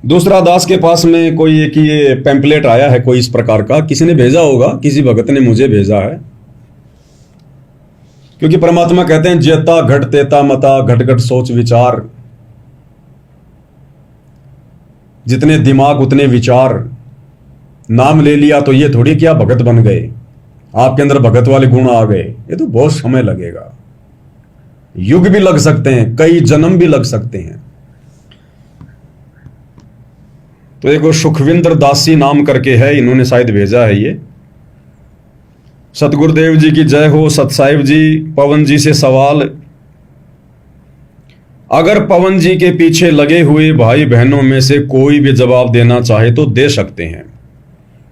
दूसरा दास के पास में कोई एक ये पैम्पलेट आया है कोई इस प्रकार का, किसी ने भेजा होगा, किसी भगत ने मुझे भेजा है। क्योंकि परमात्मा कहते हैं जेता घट तेता मता, घट घट सोच विचार, जितने दिमाग उतने विचार। नाम ले लिया तो ये थोड़ी क्या भगत बन गए, आपके अंदर भगत वाले गुण आ गए। ये तो बहुत समय लगेगा, युग भी लग सकते हैं, कई जन्म भी लग सकते हैं। तो एक सुखविंदर दासी नाम करके है, इन्होंने शायद भेजा है ये। सतगुरुदेव जी की जय हो। सत साहिब जी, पवन जी से सवाल, अगर पवन जी के पीछे लगे हुए भाई बहनों में से कोई भी जवाब देना चाहे तो दे सकते हैं।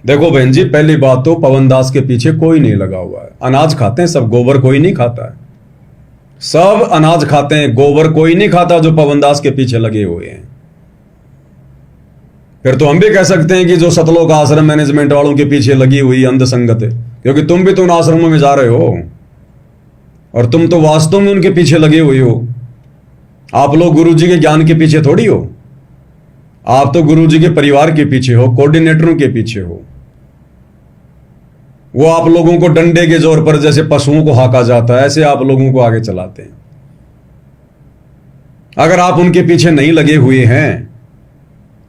देखो बहन जी, पहली बात तो पवन दास के पीछे कोई नहीं लगा हुआ है। अनाज खाते हैं सब, गोबर कोई नहीं खाता है। सब अनाज खाते हैं, गोबर कोई नहीं खाता जो पवन दास के पीछे लगे हुए हैं। फिर तो हम भी कह सकते हैं कि जो सतलोक आश्रम मैनेजमेंट वालों के पीछे लगी हुई अंध संगत है, क्योंकि तुम भी तो उन आश्रमों में जा रहे हो और तुम तो वास्तव में उनके पीछे लगे हुए हो। आप लोग गुरुजी के ज्ञान के पीछे थोड़ी हो, आप तो गुरुजी के परिवार के पीछे हो, कोऑर्डिनेटरों के पीछे हो। वो आप लोगों को डंडे के जोर पर जैसे पशुओं को हाका जाता है, ऐसे आप लोगों को आगे चलाते हैं। अगर आप उनके पीछे नहीं लगे हुए हैं,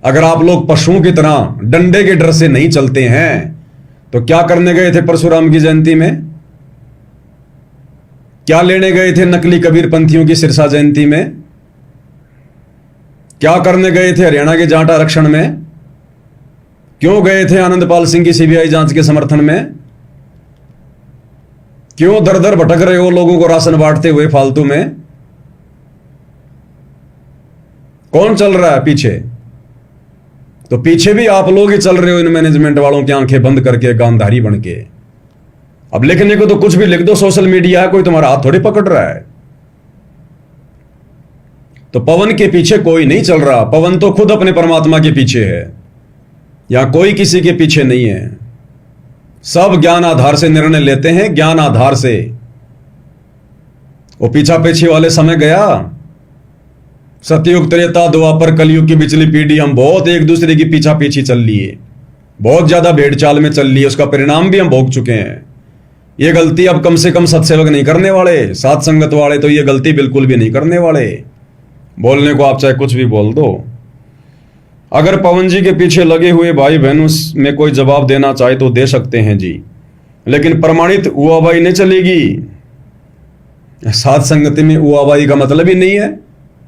अगर आप लोग पशुओं की तरह डंडे के डर से नहीं चलते हैं, तो क्या करने गए थे परशुराम की जयंती में? क्या लेने गए थे नकली कबीर पंथियों की सिरसा जयंती में? क्या करने गए थे हरियाणा के जाट आरक्षण में? क्यों गए थे आनंदपाल सिंह की सीबीआई जांच के समर्थन में? क्यों दर दर भटक रहे हो लोगों को राशन बांटते हुए फालतू में? कौन चल रहा है पीछे? तो पीछे भी आप लोग ही चल रहे हो, इन मैनेजमेंट वालों की आंखें बंद करके, गांधारी बन के। अब लिखने को तो कुछ भी लिख दो, सोशल मीडिया है, कोई तुम्हारा हाथ थोड़ी पकड़ रहा है। तो पवन के पीछे कोई नहीं चल रहा, पवन तो खुद अपने परमात्मा के पीछे है, यहां कोई किसी के पीछे नहीं है। सब ज्ञान आधार से निर्णय लेते हैं, ज्ञान आधार से। वो पीछा पीछे वाले समय गया। सतयुग त्रेता द्वापर कलयुग की बिचली पीढ़ी हम बहुत एक दूसरे की पीछा पीछी चल लिए, बहुत ज्यादा भेड़ चाल में चल लिए, उसका परिणाम भी हम भोग चुके हैं। ये गलती अब कम से कम सत्सेवक नहीं करने वाले, साथ संगत वाले तो ये गलती बिल्कुल भी नहीं करने वाले। बोलने को आप चाहे कुछ भी बोल दो। अगर पवन जी के पीछे लगे हुए भाई बहनों में कोई जवाब देना चाहे तो दे सकते हैं जी, लेकिन प्रमाणित उआबाई नहीं चलेगी। साथ संगति में उआबाई का मतलब ही नहीं है।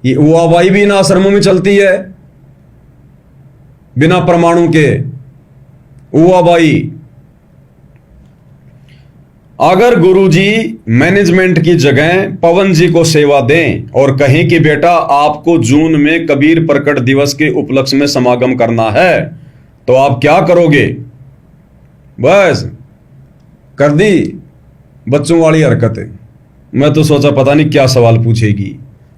ये उआबाई भी इन आश्रमों में चलती है, बिना प्रमाणों के उआबाई। अगर गुरुजी मैनेजमेंट की जगह पवन जी को सेवा दें और कहें कि बेटा आपको जून में कबीर प्रकट दिवस के उपलक्ष्य में समागम करना है, तो आप क्या करोगे? बस कर दी बच्चों वाली हरकत। मैं तो सोचा पता नहीं क्या सवाल पूछेगी।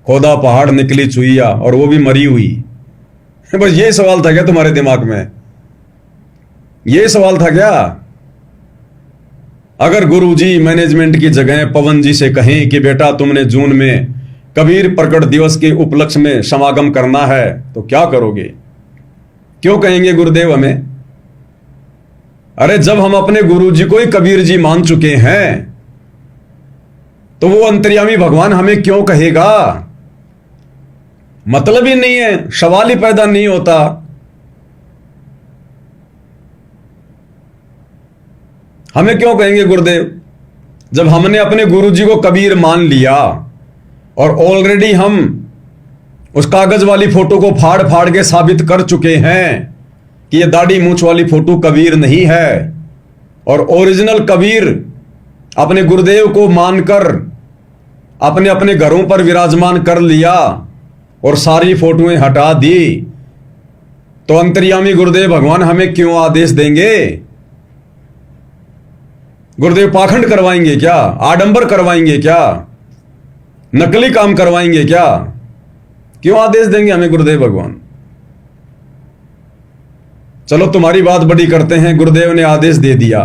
खोदा पहाड़ निकली चुईया, और वो भी मरी हुई। बस ये सवाल था क्या तुम्हारे दिमाग में? ये सवाल था क्या? अगर गुरुजी मैनेजमेंट की जगह पवन जी से कहें कि बेटा तुमने जून में कबीर प्रकट दिवस के उपलक्ष्य में समागम करना है, तो क्या करोगे? क्यों कहेंगे गुरुदेव हमें? अरे जब हम अपने गुरुजी को ही कबीर जी मान चुके हैं, तो वो अंतर्यामी भगवान हमें क्यों कहेगा? मतलब ही नहीं है, सवाल ही पैदा नहीं होता। हमें क्यों कहेंगे गुरुदेव, जब हमने अपने गुरुजी को कबीर मान लिया और ऑलरेडी हम उस कागज वाली फोटो को फाड़ फाड़ के साबित कर चुके हैं कि ये दाढ़ी मूंछ वाली फोटो कबीर नहीं है, और ओरिजिनल कबीर अपने गुरुदेव को मानकर अपने अपने घरों पर विराजमान कर लिया और सारी फोटोएं हटा दी, तो अंतर्यामी गुरुदेव भगवान हमें क्यों आदेश देंगे? गुरुदेव पाखंड करवाएंगे क्या? आडंबर करवाएंगे क्या? नकली काम करवाएंगे क्या? क्यों आदेश देंगे हमें गुरुदेव भगवान? चलो तुम्हारी बात बड़ी करते हैं। गुरुदेव ने आदेश दे दिया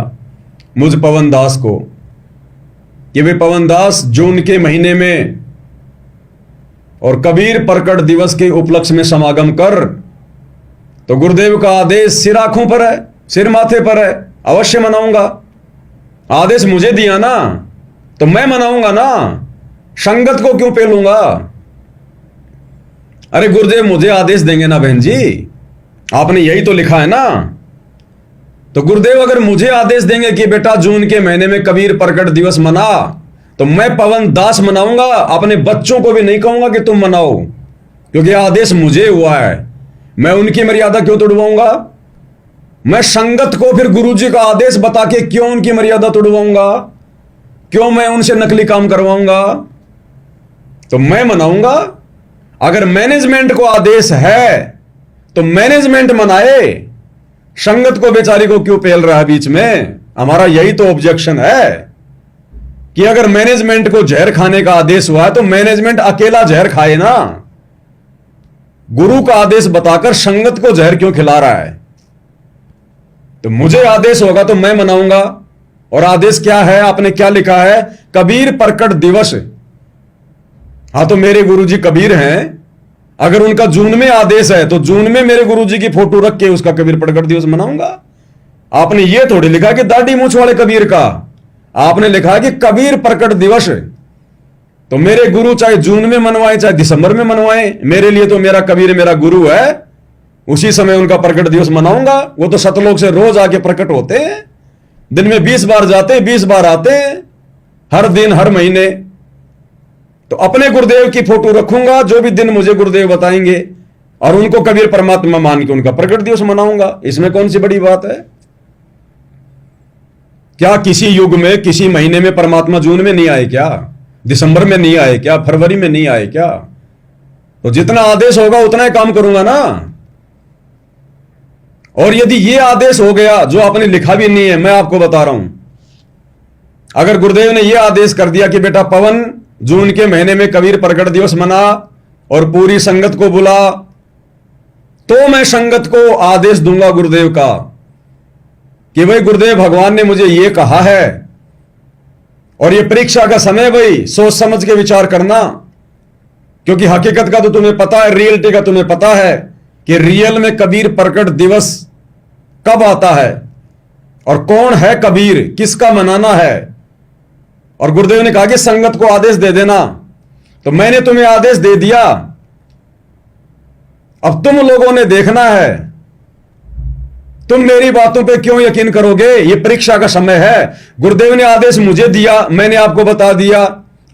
मुझ पवन दास को कि वे पवन दास जून के महीने में और कबीर प्रकट दिवस के उपलक्ष्य में समागम कर तो गुरुदेव का आदेश सिर आंखों पर है, सिर माथे पर है, अवश्य मनाऊंगा। आदेश मुझे दिया ना तो मैं मनाऊंगा ना, संगत को क्यों पेलूंगा? अरे गुरुदेव मुझे आदेश देंगे ना बहन जी, आपने यही तो लिखा है ना। तो गुरुदेव अगर मुझे आदेश देंगे कि बेटा जून के महीने में कबीर प्रकट दिवस मना, तो मैं पवन दास मनाऊंगा, अपने बच्चों को भी नहीं कहूंगा कि तुम मनाओ, क्योंकि आदेश मुझे हुआ है। मैं उनकी मर्यादा क्यों तोड़वाऊंगा? मैं संगत को फिर गुरुजी का आदेश बता के क्यों उनकी मर्यादा तोड़वाऊंगा? क्यों मैं उनसे नकली काम करवाऊंगा? तो मैं मनाऊंगा। अगर मैनेजमेंट को आदेश है तो मैनेजमेंट मनाए, संगत को बेचारी को क्यों पेल रहा है बीच में? हमारा यही तो ऑब्जेक्शन है कि अगर मैनेजमेंट को जहर खाने का आदेश हुआ है तो मैनेजमेंट अकेला जहर खाए ना। गुरु का आदेश बताकर संगत को जहर क्यों खिला रहा है? तो मुझे आदेश होगा तो मैं मनाऊंगा। और आदेश क्या है? आपने क्या लिखा है? कबीर प्रकट दिवस। हां, तो मेरे गुरुजी कबीर हैं, अगर उनका जून में आदेश है तो जून में मेरे गुरुजी की फोटो रख के उसका कबीर प्रकट दिवस मनाऊंगा। आपने ये थोड़ी लिखा कि दाढ़ी मूंछ वाले कबीर का, आपने लिखा कि कबीर प्रकट दिवस। तो मेरे गुरु चाहे जून में मनवाएं चाहे दिसंबर में मनवाएं, मेरे लिए तो मेरा कबीर मेरा गुरु है, उसी समय उनका प्रकट दिवस मनाऊंगा। वो तो सतलोक से रोज आके प्रकट होते हैं, दिन में 20 बार जाते, 20 बार आते हैं, हर दिन हर महीने। तो अपने गुरुदेव की फोटो रखूंगा, जो भी दिन मुझे गुरुदेव बताएंगे, और उनको कबीर परमात्मा मान के उनका प्रकट दिवस मनाऊंगा। इसमें कौन सी बड़ी बात है? क्या किसी युग में किसी महीने में परमात्मा जून में नहीं आए क्या? दिसंबर में नहीं आए क्या? फरवरी में नहीं आए क्या? तो जितना आदेश होगा उतना ही काम करूंगा ना। और यदि यह आदेश हो गया जो आपने लिखा भी नहीं है, मैं आपको बता रहा हूं, अगर गुरुदेव ने यह आदेश कर दिया कि बेटा पवन जून के महीने में कबीर प्रकट दिवस मना और पूरी संगत को बुला, तो मैं संगत को आदेश दूंगा गुरुदेव का कि भाई गुरुदेव भगवान ने मुझे यह कहा है और यह परीक्षा का समय, भाई सोच समझ के विचार करना, क्योंकि हकीकत का तो तुम्हें पता है, रियलिटी का तुम्हें पता है कि रियल में कबीर प्रकट दिवस कब आता है और कौन है कबीर, किसका मनाना है। और गुरुदेव ने कहा कि संगत को आदेश दे देना, तो मैंने तुम्हें आदेश दे दिया। अब तुम लोगों ने देखना है, तुम मेरी बातों पे क्यों यकीन करोगे? ये परीक्षा का समय है। गुरुदेव ने आदेश मुझे दिया, मैंने आपको बता दिया,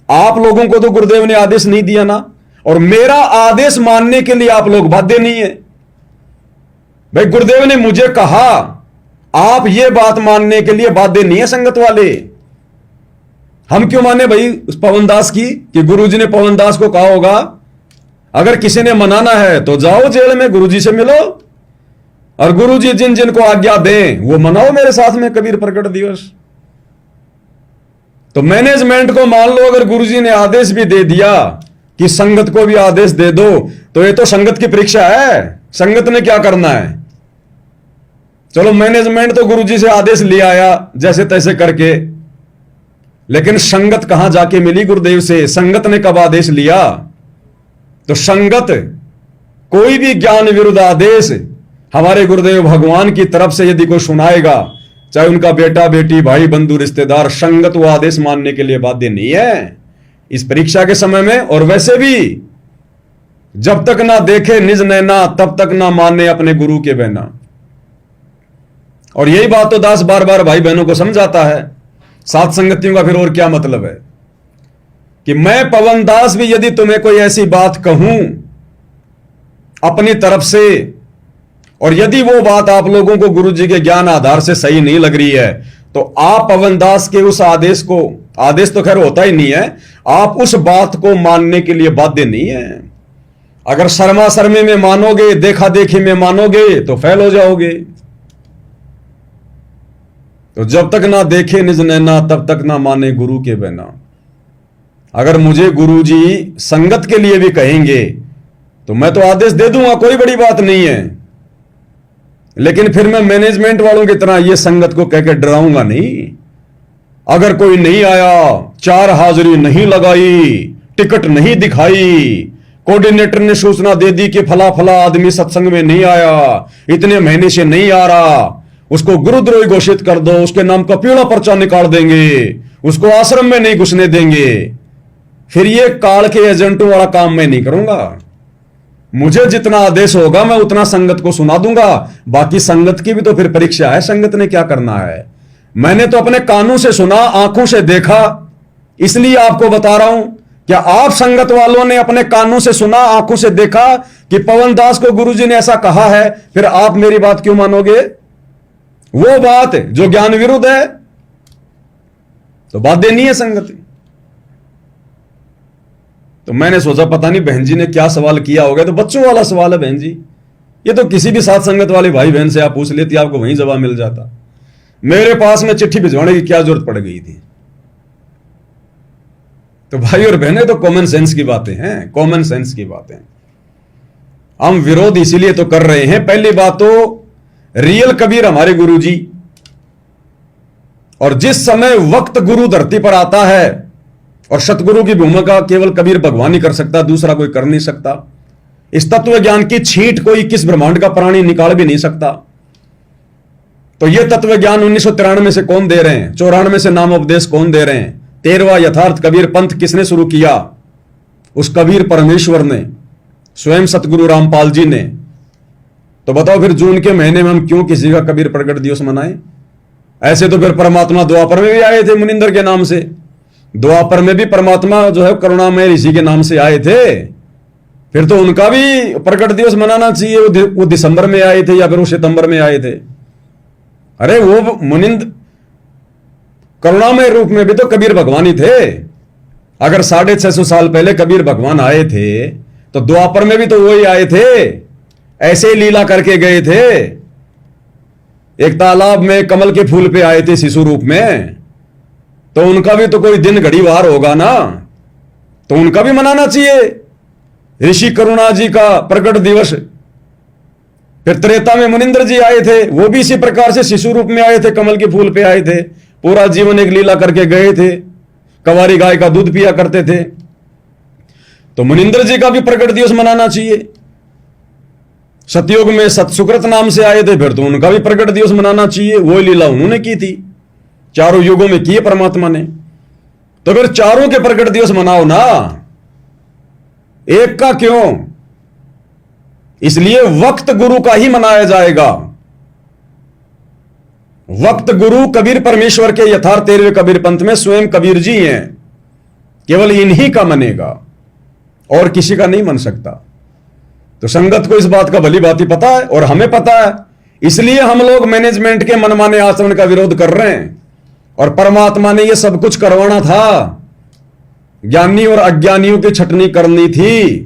आप लोगों को तो गुरुदेव ने आदेश नहीं दिया ना, और मेरा आदेश मानने के लिए आप लोग बाध्य नहीं है। भाई गुरुदेव ने मुझे कहा, आप ये बात मानने के लिए बाध्य नहीं है संगत वाले। हम क्यों माने भाई उस पवनदास की, कि गुरुजी ने पवनदास को कहा होगा अगर किसी ने मनाना है तो जाओ जेल में गुरुजी से मिलो, और गुरुजी जिन जिन को आज्ञा दें वो मनाओ मेरे साथ में कबीर प्रकट दिवस। तो मैनेजमेंट को मान लो, अगर गुरुजी ने आदेश भी दे दिया कि संगत को भी आदेश दे दो, तो ये तो संगत की परीक्षा है, संगत ने क्या करना है। चलो मैनेजमेंट तो गुरुजी से आदेश ले आया जैसे तैसे करके, लेकिन संगत कहां जाके मिली गुरुदेव से? संगत ने कब आदेश लिया? तो संगत कोई भी ज्ञान विरुद्ध आदेश हमारे गुरुदेव भगवान की तरफ से यदि कोई सुनाएगा, चाहे उनका बेटा बेटी भाई बंधु रिश्तेदार, संगत वो आदेश मानने के लिए बाध्य नहीं है इस परीक्षा के समय में। और वैसे भी जब तक ना देखे निज नैना तब तक ना माने अपने गुरु के बहना। और यही बात तो दास बार बार भाई बहनों को समझाता है। सात संगतियों का फिर और क्या मतलब है कि मैं पवन दास भी यदि तुम्हें कोई ऐसी बात कहूं अपनी तरफ से, और यदि वो बात आप लोगों को गुरुजी के ज्ञान आधार से सही नहीं लग रही है, तो आप पवन दास के उस आदेश को, आदेश तो खैर होता ही नहीं है, आप उस बात को मानने के लिए बाध्य नहीं है। अगर शर्मा शर्मी में मानोगे, देखा देखी में मानोगे तो फेल हो जाओगे। तो जब तक ना देखे निज नैना तब तक ना माने गुरु के बहना। अगर मुझे गुरुजी संगत के लिए भी कहेंगे तो मैं तो आदेश दे दूंगा, कोई बड़ी बात नहीं है, लेकिन फिर मैं मैनेजमेंट वालों की तरह ये संगत को कहकर डराऊंगा नहीं। अगर कोई नहीं आया, 4 हाजिरी नहीं लगाई, टिकट नहीं दिखाई, कोऑर्डिनेटर ने सूचना दे दी कि फला फला आदमी सत्संग में नहीं आया, इतने महीने से नहीं आ रहा, उसको गुरुद्रोही घोषित कर दो, उसके नाम का पीला पर्चा निकाल देंगे, उसको आश्रम में नहीं घुसने देंगे। फिर ये काल के एजेंटों वाला काम मैं नहीं करूंगा। मुझे जितना आदेश होगा मैं उतना संगत को सुना दूंगा। बाकी संगत की भी तो फिर परीक्षा है, संगत ने क्या करना है। मैंने तो अपने कानों से सुना, आंखों से देखा, इसलिए आपको बता रहा हूं। क्या आप संगत वालों ने अपने कानों से सुना, आंखों से देखा कि पवन दास को गुरुजी ने ऐसा कहा है, फिर आप मेरी बात क्यों मानोगे? वो बात जो ज्ञान विरुद्ध है तो बात देनी है संगत। तो मैंने सोचा पता नहीं बहन जी ने क्या सवाल किया होगा, तो बच्चों वाला सवाल है बहन जी, ये तो किसी भी साथ संगत वाले भाई बहन से आप पूछ लेती, आपको वहीं जवाब मिल जाता। मेरे पास में चिट्ठी भिजवाने की क्या जरूरत पड़ गई थी? तो भाई और बहनें, तो कॉमन सेंस की बातें हैं, कॉमन सेंस की बातें। हम विरोध इसीलिए तो कर रहे हैं। पहली बात तो रियल कबीर हमारे गुरु जी, और जिस समय वक्त गुरु धरती पर आता है, और सतगुरु की भूमिका केवल कबीर भगवान ही कर सकता, दूसरा कोई कर नहीं सकता। इस तत्व ज्ञान की छींट कोई किस ब्रह्मांड का प्राणी निकाल भी नहीं सकता। तो यह तत्व ज्ञान 1993 से कौन दे रहे हैं, 94 से नाम उपदेश कौन दे रहे हैं, 13वां यथार्थ कबीर पंथ किसने शुरू किया? उस कबीर परमेश्वर ने, स्वयं सतगुरु रामपाल जी ने। तो बताओ फिर जून के महीने में हम क्यों किसी का कबीर प्रकट दिवस मनाएं? ऐसे तो फिर परमात्मा द्वापर में भी आए थे मुनिंदर के नाम से, द्वापर में भी परमात्मा जो है करुणामय ऋषि के नाम से आए थे। फिर तो उनका भी प्रकट दिवस मनाना चाहिए। वो दिसंबर में आए थे या फिर वो सितंबर में आए थे? अरे वो मुनिंद करुणामय रूप में भी तो कबीर भगवान ही थे। अगर 650 साल पहले कबीर भगवान आए थे तो द्वापर में भी तो वही आए थे, ऐसे ही लीला करके गए थे। एक तालाब में कमल के फूल पे आए थे शिशु रूप में, तो उनका भी तो कोई दिन घड़ी वार होगा ना, तो उनका भी मनाना चाहिए ऋषि करुणा जी का प्रकट दिवस। फिर त्रेता में मुनिंद्र जी आए थे, वो भी इसी प्रकार से शिशु रूप में आए थे, कमल के फूल पे आए थे, पूरा जीवन एक लीला करके गए थे, कंवारी गाय का दूध पिया करते थे। तो मुनिंद्र जी का भी प्रकट दिवस मनाना चाहिए। सतयुग में सतसुकृत नाम से आए थे, फिर तो उनका भी प्रकट दिवस मनाना चाहिए। वो लीला उन्होंने की थी, चारों युगों में की है परमात्मा ने। तो फिर चारों के प्रकट दिवस मनाओ ना, एक का क्यों? इसलिए वक्त गुरु का ही मनाया जाएगा। वक्त गुरु कबीर परमेश्वर के यथार्थ 13वें कबीर पंथ में स्वयं कबीर जी हैं, केवल इन्हीं का मनेगा और किसी का नहीं मन सकता। तो संगत को इस बात का भली भांति पता है और हमें पता है, इसलिए हम लोग मैनेजमेंट के मनमाने आचरण का विरोध कर रहे हैं। और परमात्मा ने यह सब कुछ करवाना था, ज्ञानी और अज्ञानियों की छटनी करनी थी,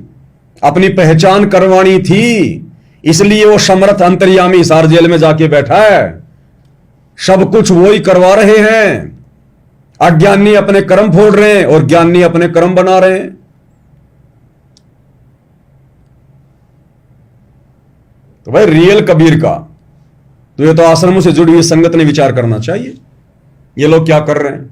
अपनी पहचान करवानी थी। इसलिए वो समर्थ अंतर्यामी हिसार जेल में जाके बैठा है, सब कुछ वो ही करवा रहे हैं। अज्ञानी अपने कर्म फोड़ रहे हैं और ज्ञानी अपने कर्म बना रहे हैं। तो भाई रियल कबीर का तो ये तो आश्रमों से जुड़ी हुई संगत ने विचार करना चाहिए, ये लोग क्या कर रहे हैं।